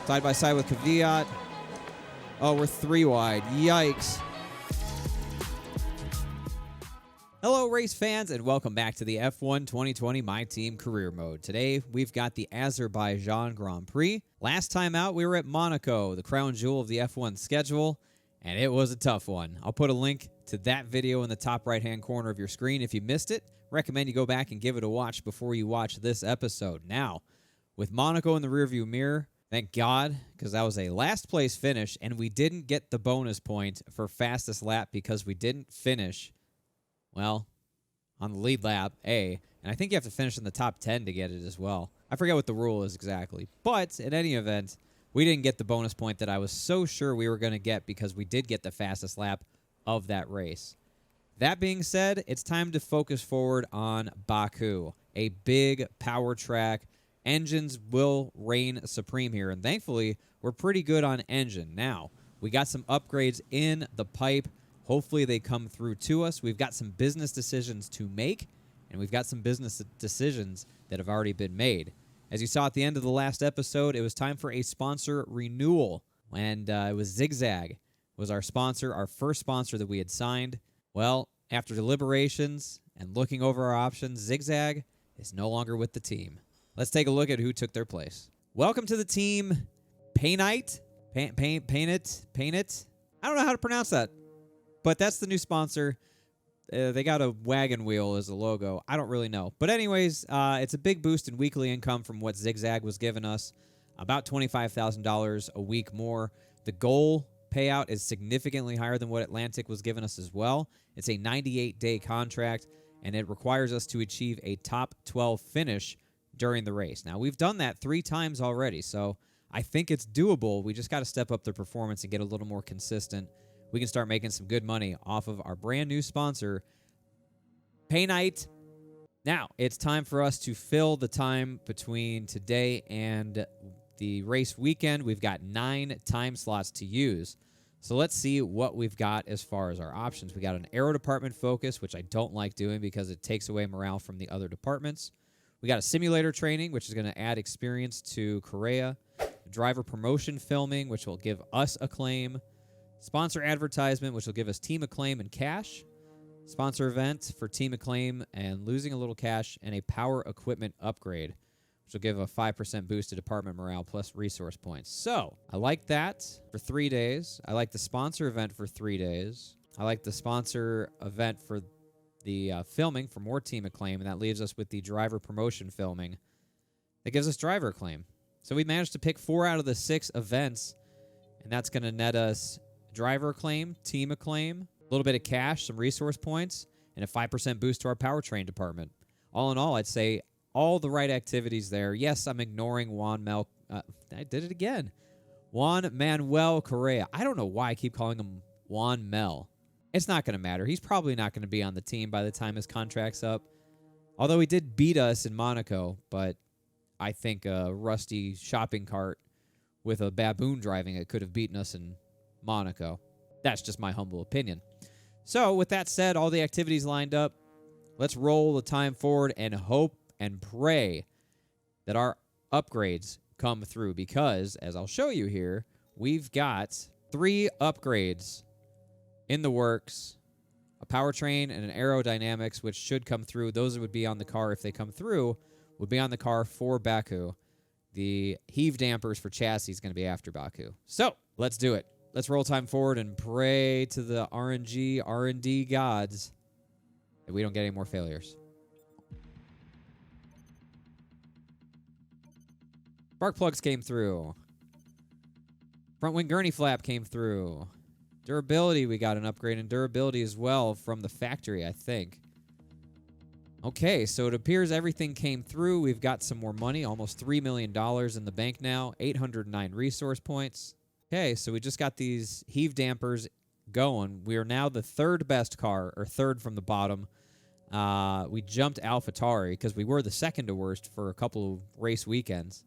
Side by side with Kvyat. Oh, we're 3 wide. Yikes. Hello, race fans, and welcome back to the F1 2020 My Team Career Mode. Today, we've got the Azerbaijan Grand Prix. Last time out, we were at Monaco, the crown jewel of the F1 schedule, and it was a tough one. I'll put a link to that video in the top right-hand corner of your screen if you missed it. Recommend you go back and give it a watch before you watch this episode. Now, with Monaco in the rearview mirror, thank God, because that was a last-place finish, and we didn't get the bonus point for fastest lap because we didn't finish, well, on the lead lap, and I think you have to finish in the top 10 to get it as well. I forget what the rule is exactly. But in any event, we didn't get the bonus point that I was so sure we were going to get because we did get the fastest lap of that race. That being said, it's time to focus forward on Baku, a big power track. Engines will reign supreme here, and thankfully, we're pretty good on engine. Now, we got some upgrades in the pipe. Hopefully they come through to us. We've got some business decisions to make, and we've got some business decisions that have already been made. As you saw at the end of the last episode, it was time for a sponsor renewal, and it was Zigzag was our sponsor, our first sponsor that we had signed. Well, after deliberations and looking over our options, Zigzag is no longer with the team. Let's take a look at who took their place. Welcome to the team, Painite. Painit. I don't know how to pronounce that. But that's the new sponsor. They got a wagon wheel as a logo. I don't really know. But anyways, it's a big boost in weekly income from what Zigzag was giving us. About $25,000 a week more. The goal payout is significantly higher than what Atlantic was giving us as well. It's a 98-day contract, and it requires us to achieve a top 12 finish during the race. Now, we've done that 3 times already, so I think it's doable. We just got to step up the performance and get a little more consistent. We can start making some good money off of our brand new sponsor, Painite. Now, it's time for us to fill the time between today and the race weekend. We've got 9 time slots to use. So let's see what we've got as far as our options. We got an aero department focus, which I don't like doing because it takes away morale from the other departments. We got a simulator training, which is going to add experience to Korea. Driver promotion filming, which will give us acclaim. Sponsor advertisement, which will give us team acclaim and cash. Sponsor event for team acclaim and losing a little cash. And a power equipment upgrade, which will give a 5% boost to department morale plus resource points. So, I like that for 3 days. I like the sponsor event for 3 days. I like the sponsor event for the filming for more team acclaim. And that leaves us with the driver promotion filming. That gives us driver acclaim. So, we managed to pick 4 out of the 6 events. And that's going to net us driver acclaim, team acclaim, a little bit of cash, some resource points, and a 5% boost to our powertrain department. All in all, I'd say all the right activities there. Yes, I'm ignoring I did it again. Juan Manuel Correa. I don't know why I keep calling him Juan Mel. It's not going to matter. He's probably not going to be on the team by the time his contract's up. Although he did beat us in Monaco, but I think a rusty shopping cart with a baboon driving it could have beaten us in Monaco. That's just my humble opinion. So, with that said, all the activities lined up, let's roll the time forward and hope and pray that our upgrades come through because, as I'll show you here, we've got 3 upgrades in the works, a powertrain and an aerodynamics, which should come through. Those would be on the car if they come through, would be on the car for Baku. The heave dampers for chassis is going to be after Baku. So, let's do it. Let's roll time forward and pray to the RNG, R&D gods that we don't get any more failures. Spark plugs came through. Front wing gurney flap came through. Durability, we got an upgrade in durability as well from the factory, I think. Okay, so it appears everything came through. We've got some more money, almost $3 million in the bank now, 809 resource points. Okay, so we just got these heave dampers going. We are now the 3rd best car, or 3rd from the bottom. We jumped AlphaTauri because we were the 2nd to worst for a couple of race weekends.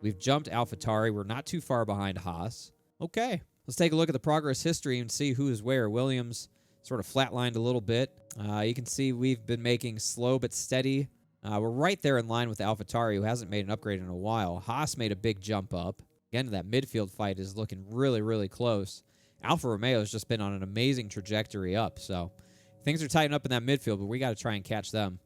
We've jumped AlphaTauri. We're not too far behind Haas. Okay, let's take a look at the progress history and see who is where. Williams sort of flatlined a little bit. You can see we've been making slow but steady. We're right there in line with AlphaTauri, who hasn't made an upgrade in a while. Haas made a big jump up. Again, that midfield fight is looking really, really close. Alfa Romeo has just been on an amazing trajectory up, so things are tightening up in that midfield, but we got to try and catch them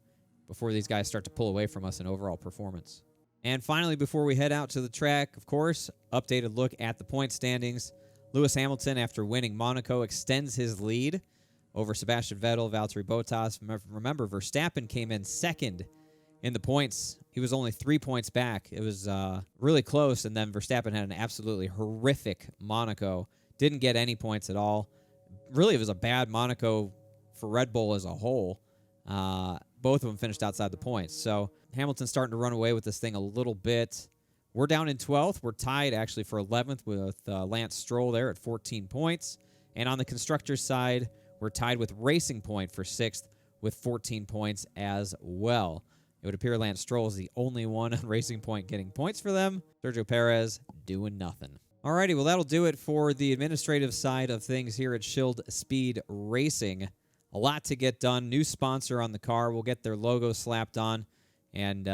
before these guys start to pull away from us in overall performance. And finally, before we head out to the track, of course, updated look at the point standings. Lewis Hamilton, after winning Monaco, extends his lead over Sebastian Vettel, Valtteri Bottas. Remember, Verstappen came in second in the points. He was only 3 points back. It was really close, and then Verstappen had an absolutely horrific Monaco. Didn't get any points at all. Really, it was a bad Monaco for Red Bull as a whole. Both of them finished outside the points. So Hamilton's starting to run away with this thing a little bit. We're down in 12th. We're tied, actually, for 11th with Lance Stroll there at 14 points. And on the constructors' side, we're tied with Racing Point for 6th with 14 points as well. It would appear Lance Stroll is the only one on Racing Point getting points for them. Sergio Perez doing nothing. Alrighty, well, that'll do it for the administrative side of things here at Shield Speed Racing. A lot to get done. New sponsor on the car. We'll get their logo slapped on and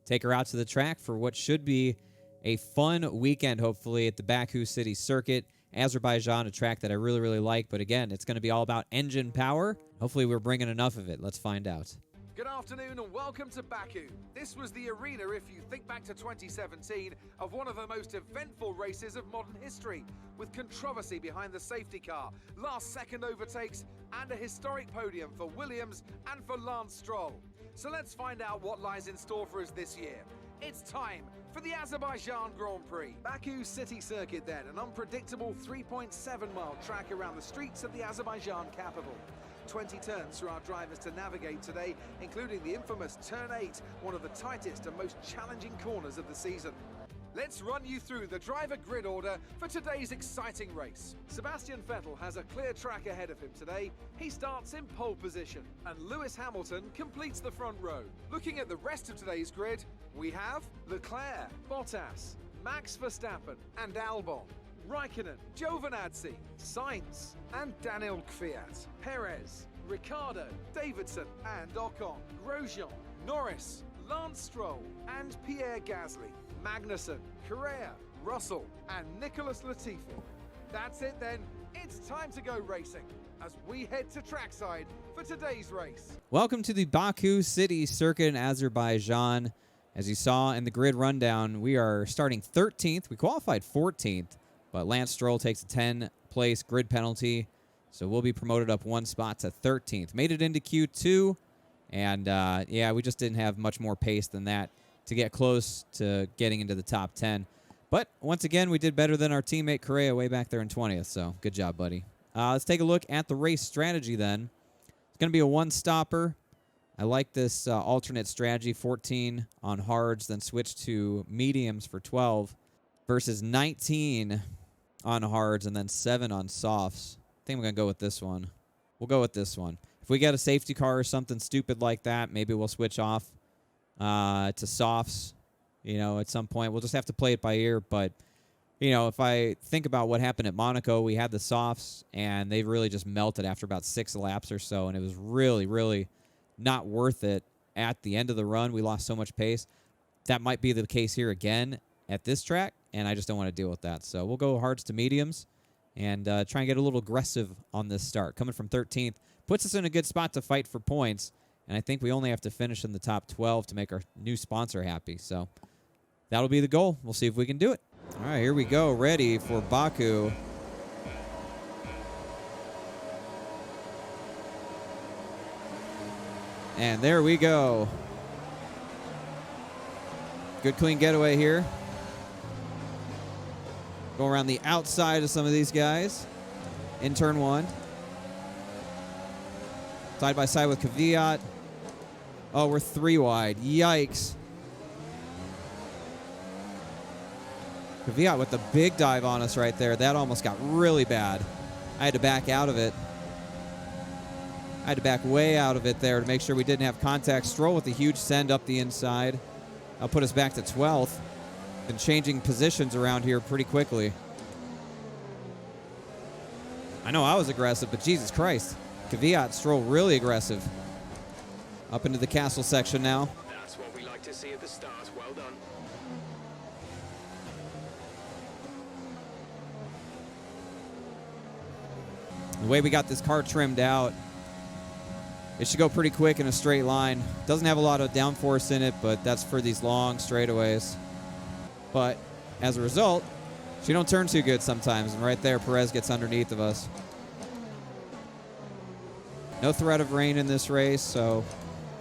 take her out to the track for what should be a fun weekend, hopefully, at the Baku City Circuit. Azerbaijan, a track that I really, really like. But again, it's going to be all about engine power. Hopefully, we're bringing enough of it. Let's find out. Good afternoon and welcome to Baku. This was the arena, if you think back to 2017, of one of the most eventful races of modern history, with controversy behind the safety car, last-second overtakes, and a historic podium for Williams and for Lance Stroll. So let's find out what lies in store for us this year. It's time for the Azerbaijan Grand Prix. Baku City Circuit then, an unpredictable 3.7-mile track around the streets of the Azerbaijan capital. 20 turns for our drivers to navigate today, including the infamous Turn 8, one of the tightest and most challenging corners of the season. Let's run you through the driver grid order for today's exciting race. Sebastian Vettel has a clear track ahead of him today. He starts in pole position, and Lewis Hamilton completes the front row. Looking at the rest of today's grid, we have Leclerc, Bottas, Max Verstappen, and Albon. Raikkonen, Giovinazzi, Sainz, and Daniel Kvyat, Perez, Ricciardo, Davidson, and Ocon, Grosjean, Norris, Lance Stroll, and Pierre Gasly, Magnussen, Correa, Russell, and Nicholas Latifi. That's it then, it's time to go racing as we head to trackside for today's race. Welcome to the Baku City Circuit in Azerbaijan. As you saw in the grid rundown, we are starting 13th. We qualified 14th. But Lance Stroll takes a 10-place grid penalty, so we'll be promoted up one spot to 13th. Made it into Q2, and yeah, we just didn't have much more pace than that to get close to getting into the top 10. But once again, we did better than our teammate Correa way back there in 20th, so good job, buddy. Let's take a look at the race strategy then. It's going to be a one-stopper. I like this alternate strategy, 14 on hards, then switch to mediums for 12 versus 19 on hards and then 7 on softs. I think I'm going to go with this one. We'll go with this one. If we get a safety car or something stupid like that, maybe we'll switch off to softs, you know, at some point. We'll just have to play it by ear. But, you know, if I think about what happened at Monaco, we had the softs, and they really just melted after about 6 laps or so, and it was really, really not worth it at the end of the run. We lost so much pace. That might be the case here again at this track, and I just don't want to deal with that. So we'll go hards to mediums and try and get a little aggressive on this start. Coming from 13th puts us in a good spot to fight for points, and I think we only have to finish in the top 12 to make our new sponsor happy. So that'll be the goal. We'll see if we can do it. All right, here we go. Ready for Baku. And there we go. Good clean getaway here. Go around the outside of some of these guys in turn 1. Side by side with Kvyat. Oh, we're 3 wide. Yikes. Kvyat with the big dive on us right there. That almost got really bad. I had to back out of it. I had to back way out of it there to make sure we didn't have contact. Stroll with a huge send up the inside. That'll put us back to 12th. Been changing positions around here pretty quickly. I know I was aggressive, but Jesus Christ. Kvyat, Stroll really aggressive. Up into the castle section now. That's what we like to see at the start. Well done. The way we got this car trimmed out, it should go pretty quick in a straight line. Doesn't have a lot of downforce in it, but that's for these long straightaways. But as a result, she don't turn too good sometimes. And right there, Perez gets underneath of us. No threat of rain in this race, so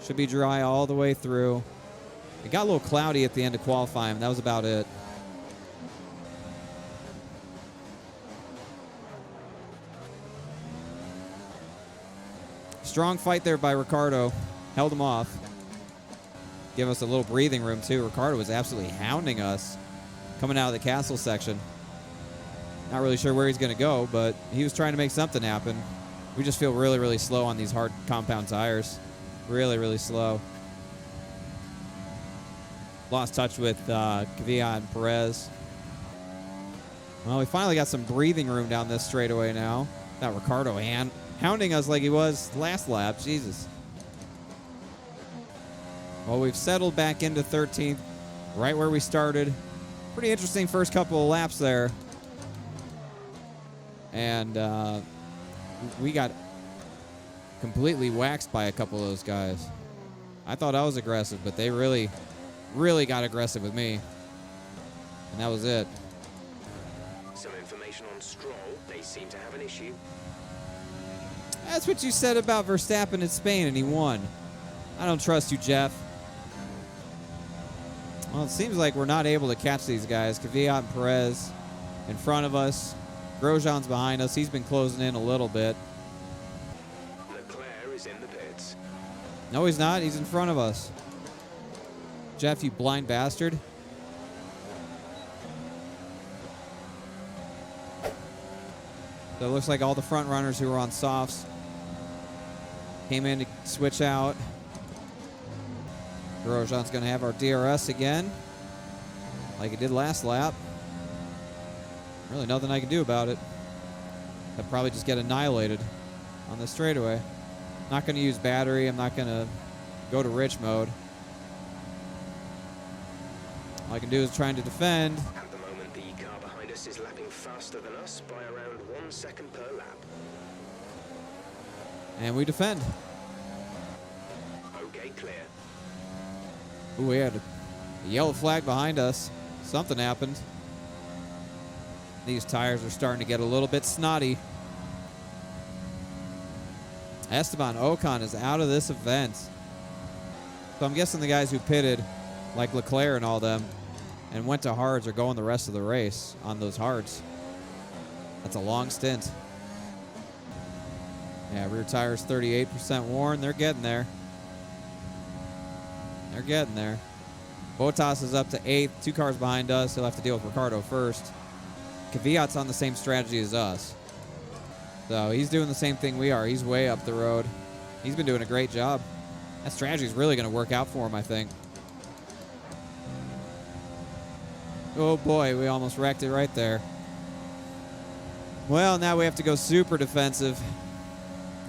should be dry all the way through. It got a little cloudy at the end of qualifying. That was about it. Strong fight there by Ricardo. Held him off. Give us a little breathing room, too. Ricardo was absolutely hounding us coming out of the castle section. Not really sure where he's going to go, but he was trying to make something happen. We just feel really, really slow on these hard compound tires. Really, really slow. Lost touch with Kvyat and Perez. Well, we finally got some breathing room down this straightaway now. That Ricardo hounding us like he was last lap. Jesus. Well, we've settled back into 13th, right where we started. Pretty interesting first couple of laps there. And we got completely waxed by a couple of those guys. I thought I was aggressive, but they really, really got aggressive with me. And that was it. Some information on Stroll. They seem to have an issue. That's what you said about Verstappen in Spain, and he won. I don't trust you, Jeff. Well, it seems like we're not able to catch these guys. Kvyat and Perez in front of us. Grosjean's behind us. He's been closing in a little bit. Leclerc is in the pits. No, he's not. He's in front of us. Jeff, you blind bastard. So it looks like all the front runners who were on softs came in to switch out. Grosjean's going to have our DRS again, like he did last lap. Really nothing I can do about it. I'll probably just get annihilated on the straightaway. Not going to use battery. I'm not going to go to rich mode. All I can do is trying to defend. At the moment, the car behind us is lapping faster than us by around 1 second per lap. And we defend. Okay, clear. Ooh, we had a yellow flag behind us. Something happened. These tires are starting to get a little bit snotty. Esteban Ocon is out of this event. So I'm guessing the guys who pitted, like Leclerc and all them, and went to hards are going the rest of the race on those hards. That's a long stint. Yeah, rear tire's 38% worn. They're getting there. They're getting there. Bottas is up to 8th. 2 cars behind us. He'll have to deal with Ricardo first. Kvyat's on the same strategy as us. So he's doing the same thing we are. He's way up the road. He's been doing a great job. That strategy is really going to work out for him, I think. Oh boy, we almost wrecked it right there. Well, now we have to go super defensive.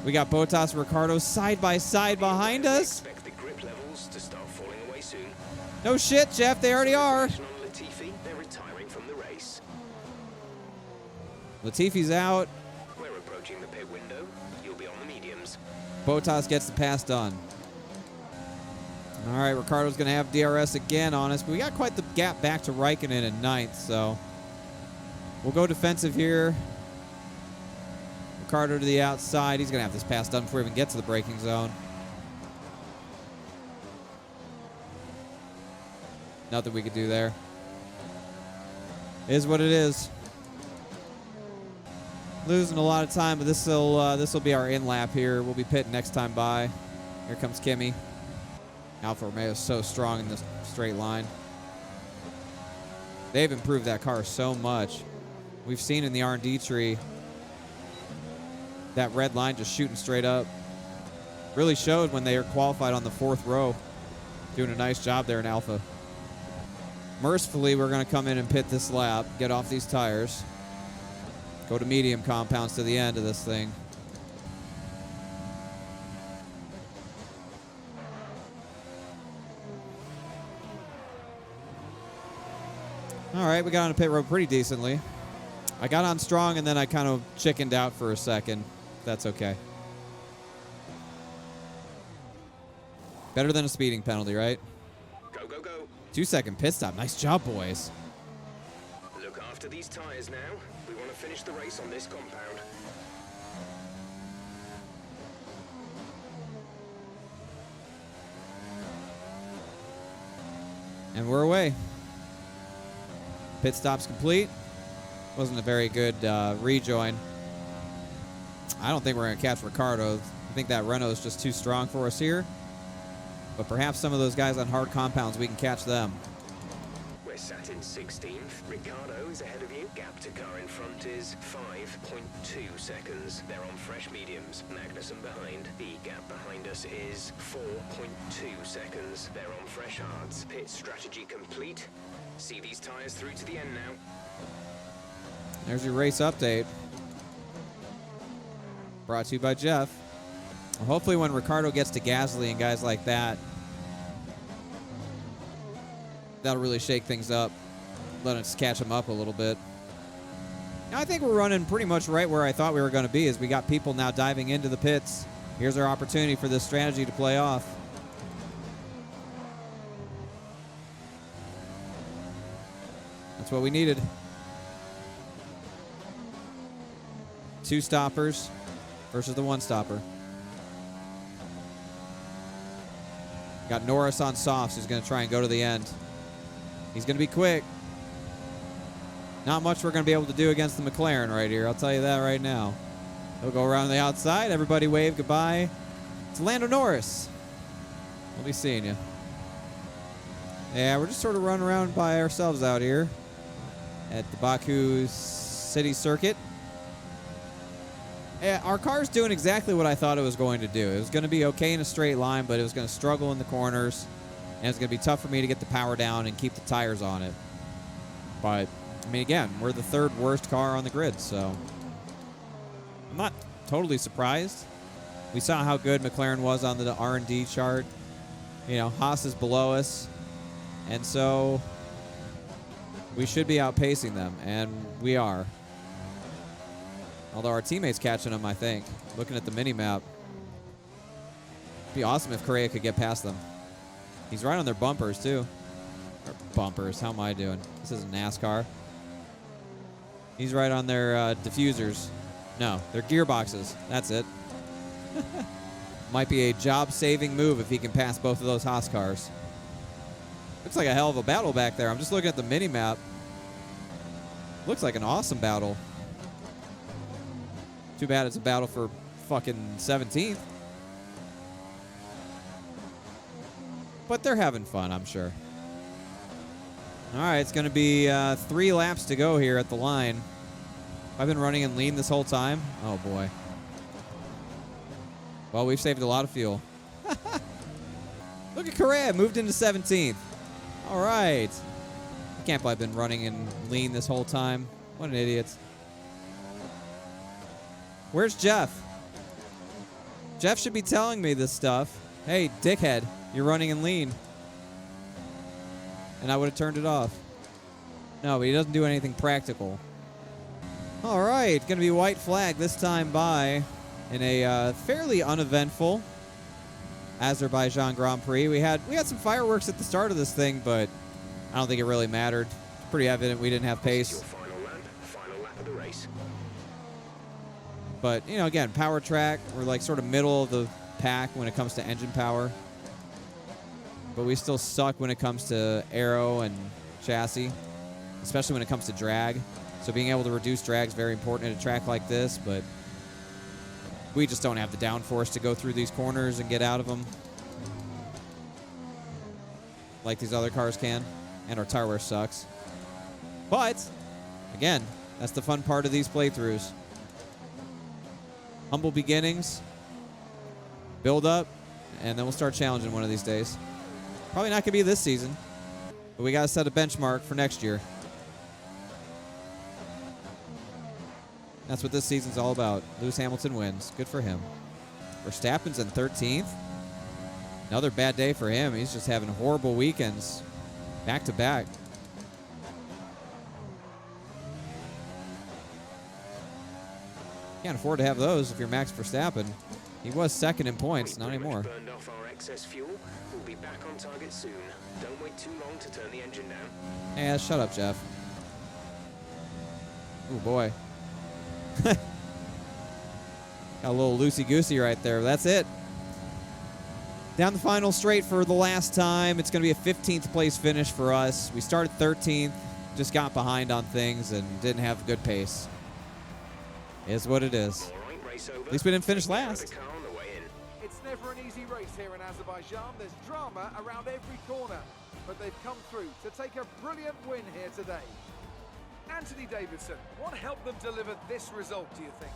We got Bottas and Ricardo side by side behind us. Expect the grip levels to start falling away soon. No shit, Jeff, they already are. Latifi, they're retiring from the race. Latifi's out. We're approaching the pit window. You'll be on the mediums. Bottas gets the pass done. All right, Ricardo's going to have DRS again on us, but we got quite the gap back to Raikkonen in 9th, so we'll go defensive here. Ricardo to the outside. He's going to have this pass done before we even get to the braking zone. Nothing we could do there. Is what it is. Losing a lot of time, but this will be our in lap here. We'll be pitting next time by. Here comes Kimi. Alfa Romeo is so strong in this straight line. They've improved that car so much. We've seen in the R&D tree that red line just shooting straight up. Really showed when they were qualified on the 4th row. Doing a nice job there in Alpha. Mercifully, we're going to come in and pit this lap, get off these tires, go to medium compounds to the end of this thing. All right, we got on a pit road pretty decently. I got on strong, and then I kind of chickened out for a second. That's okay. Better than a speeding penalty, right? Go, go, go. 2-second pit stop. Nice job, boys. Look after these tyres now. We want to finish the race on this compound. And we're away. Pit stop's complete. Wasn't a very good rejoin. I don't think we're going to catch Ricardo. I think that Renault is just too strong for us here. But perhaps some of those guys on hard compounds, we can catch them. We're sat in 16th. Ricardo is ahead of you. Gap to car in front is 5.2 seconds. They're on fresh mediums. Magnussen behind. The gap behind us is 4.2 seconds. They're on fresh hards. Pit strategy complete. See these tyres through to the end now. There's your race update. Brought to you by Jeff. Well, hopefully when Ricardo gets to Gasly and guys like that, that'll really shake things up. Let us catch them up a little bit. Now, I think we're running pretty much right where I thought we were going to be, as we got people now diving into the pits. Here's our opportunity for this strategy to play off. That's what we needed. 2 stoppers versus the 1 stopper. Got Norris on softs, who's going to try and go to the end. He's going to be quick. Not much we're going to be able to do against the McLaren right here. I'll tell you that right now. He'll go around the outside. Everybody wave goodbye. It's Lando Norris. We'll be seeing you. Yeah, we're just sort of running around by ourselves out here at the Baku City Circuit. Yeah, our car's doing exactly what I thought it was going to do. It was going to be okay in a straight line, but it was going to struggle in the corners, and it's going to be tough for me to get the power down and keep the tires on it. But, I mean, again, we're the 3rd worst car on the grid, so I'm not totally surprised. We saw how good McLaren was on the R&D chart. You know, Haas is below us, and so we should be outpacing them, and we are. Although our teammate's catching them, I think. Looking at the mini-map. It'd be awesome if Correa could get past them. He's right on their bumpers, too. Or bumpers, how am I doing? This isn't NASCAR. He's right on their diffusers. No, they're gearboxes. That's it. Might be a job-saving move if he can pass both of those Haas cars. Looks like a hell of a battle back there. I'm just looking at the mini-map. Looks like an awesome battle. Too bad it's a battle for fucking 17th. But they're having fun, I'm sure. All right, it's going to be 3 laps to go here at the line. I've been running in lean this whole time. Oh, boy. Well, we've saved a lot of fuel. Look at Correa, moved into 17th. All right. I can't believe I've been running in lean this whole time. What an idiot. Where's Jeff? Jeff should be telling me this stuff. Hey, dickhead, you're running in lean. And I would have turned it off. No, but he doesn't do anything practical. All right, going to be white flag this time by in a fairly uneventful Azerbaijan Grand Prix. We had some fireworks at the start of this thing, but I don't think it really mattered. It's pretty evident we didn't have pace. Your final lap of the race. But, you know, again, power track, we're like sort of middle of the pack when it comes to engine power. But we still suck when it comes to aero and chassis, especially when it comes to drag. So being able to reduce drag is very important at a track like this, but we just don't have the downforce to go through these corners and get out of them like these other cars can. And our tire wear sucks. But, again, that's the fun part of these playthroughs. Humble beginnings, build up, and then we'll start challenging one of these days. Probably not going to be this season, but we got to set a benchmark for next year. That's what this season's all about. Lewis Hamilton wins. Good for him. Verstappen's in 13th. Another bad day for him. He's just having horrible weekends back to back. Can't afford to have those if you're Max Verstappen. He was second in points, not anymore. Burned off our excess fuel. We'll be back on target soon. Don't wait too long to turn the engine down. Yeah, shut up, Jeff. Oh, boy. Got a little loosey-goosey right there. That's it. Down the final straight for the last time. It's going to be a 15th place finish for us. We started 13th, just got behind on things and didn't have good pace. Is what it is. At least we didn't finish last. It's never an easy race here in Azerbaijan. There's drama around every corner, but they've come through to take a brilliant win here today. Anthony Davidson, what helped them deliver this result, do you think?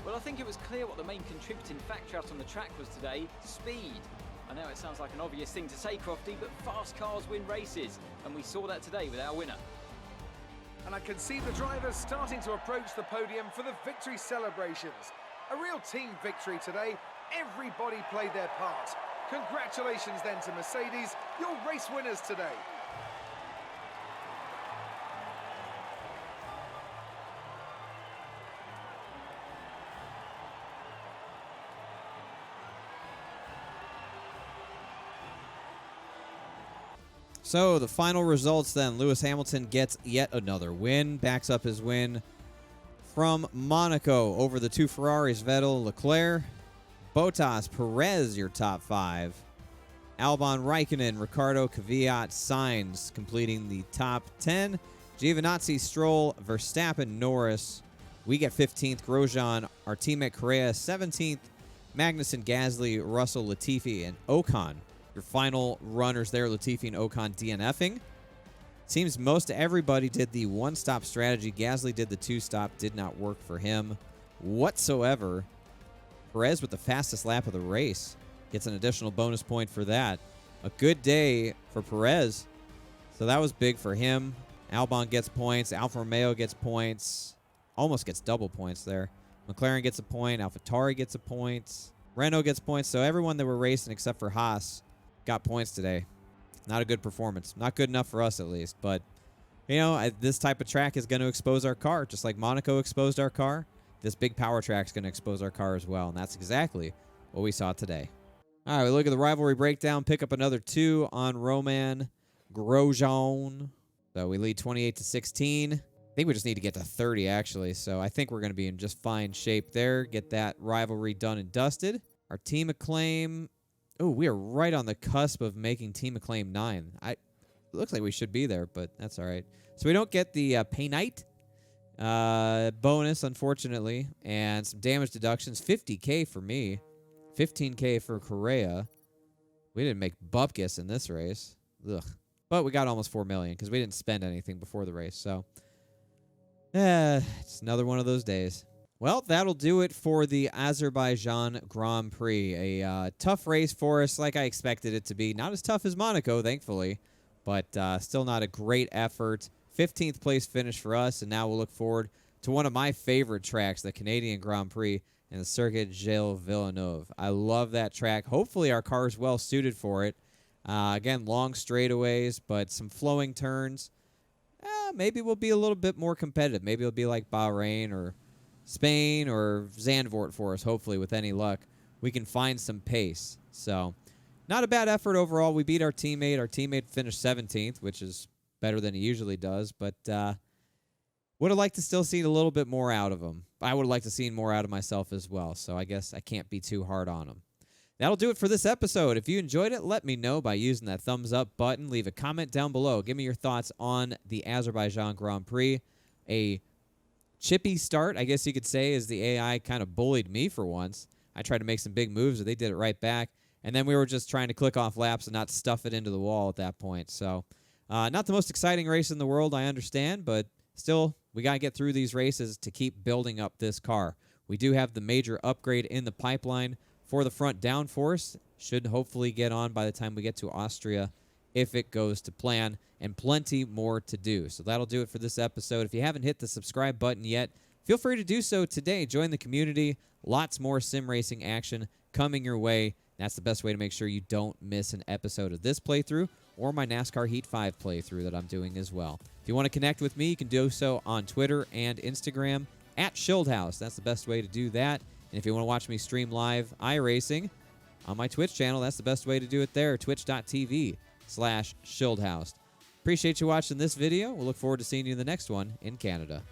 Well, I think it was clear what the main contributing factor out on the track was today: speed. I know it sounds like an obvious thing to say, Crofty, but fast cars win races, and we saw that today with our winner. And I can see the drivers starting to approach the podium for the victory celebrations. A real team victory today. Everybody played their part. Congratulations then to Mercedes, your race winners today. So the final results then. Lewis Hamilton gets yet another win, backs up his win from Monaco over the two Ferraris, Vettel, Leclerc. Bottas, Perez, your top five. Albon, Raikkonen, Ricciardo, Kvyat, Sainz completing the top 10. Giovinazzi, Stroll, Verstappen, Norris. We get 15th. Grosjean, our teammate Correa, 17th. Magnussen, Gasly, Russell, Latifi, and Ocon. Your final runners there, Latifi and Ocon DNFing. Seems most everybody did the one-stop strategy. Gasly did the two-stop. Did not work for him whatsoever. Perez with the fastest lap of the race gets an additional bonus point for that. A good day for Perez. So that was big for him. Albon gets points. Alfa Romeo gets points. Almost gets double points there. McLaren gets a point. AlphaTauri gets a point. Renault gets points. So everyone that were racing except for Haas got points today. Not a good performance. Not good enough for us, at least. But, you know, this type of track is going to expose our car. Just like Monaco exposed our car, this big power track is going to expose our car as well. And that's exactly what we saw today. All right, we look at the rivalry breakdown. Pick up another 2 on Romain Grosjean. So we lead 28-16. I think we just need to get to 30, actually. So I think we're going to be in just fine shape there. Get that rivalry done and dusted. Our team acclaim. Oh, we are right on the cusp of making Team Acclaim 9. It looks like we should be there, but that's all right. So we don't get the pay night bonus, unfortunately, and some damage deductions. 50K for me, 15K for Correa. We didn't make bupkis in this race. Ugh. But we got almost 4 million because we didn't spend anything before the race. So, it's another one of those days. Well, that'll do it for the Azerbaijan Grand Prix. A tough race for us, like I expected it to be. Not as tough as Monaco, thankfully, but still not a great effort. 15th place finish for us, and now we'll look forward to one of my favorite tracks, the Canadian Grand Prix and the Circuit Gilles Villeneuve. I love that track. Hopefully our car is well suited for it. Again, long straightaways, but some flowing turns. Maybe we'll be a little bit more competitive. Maybe it'll be like Bahrain or Spain or Zandvoort for us, hopefully, with any luck. We can find some pace. So, not a bad effort overall. We beat our teammate. Our teammate finished 17th, which is better than he usually does, but would have liked to still see a little bit more out of him. I would have liked to see more out of myself as well, so I guess I can't be too hard on him. That'll do it for this episode. If you enjoyed it, let me know by using that thumbs up button. Leave a comment down below. Give me your thoughts on the Azerbaijan Grand Prix. A chippy start, I guess you could say, as the AI kind of bullied me for once. I tried to make some big moves, and they did it right back. And then we were just trying to click off laps and not stuff it into the wall at that point. So, not the most exciting race in the world, I understand, but still, we got to get through these races to keep building up this car. We do have the major upgrade in the pipeline for the front downforce. Should hopefully get on by the time we get to Austria if it goes to plan, and plenty more to do. So that'll do it for this episode. If you haven't hit the subscribe button yet, feel free to do so today. Join the community. Lots more sim racing action coming your way. That's the best way to make sure you don't miss an episode of this playthrough or my NASCAR Heat 5 playthrough that I'm doing as well. If you want to connect with me, you can do so on Twitter and Instagram at Schildhouse. That's the best way to do that. And if you want to watch me stream live iRacing on my Twitch channel, that's the best way to do it there, twitch.tv/Schildhouse. Appreciate you watching this video. We'll look forward to seeing you in the next one in Canada.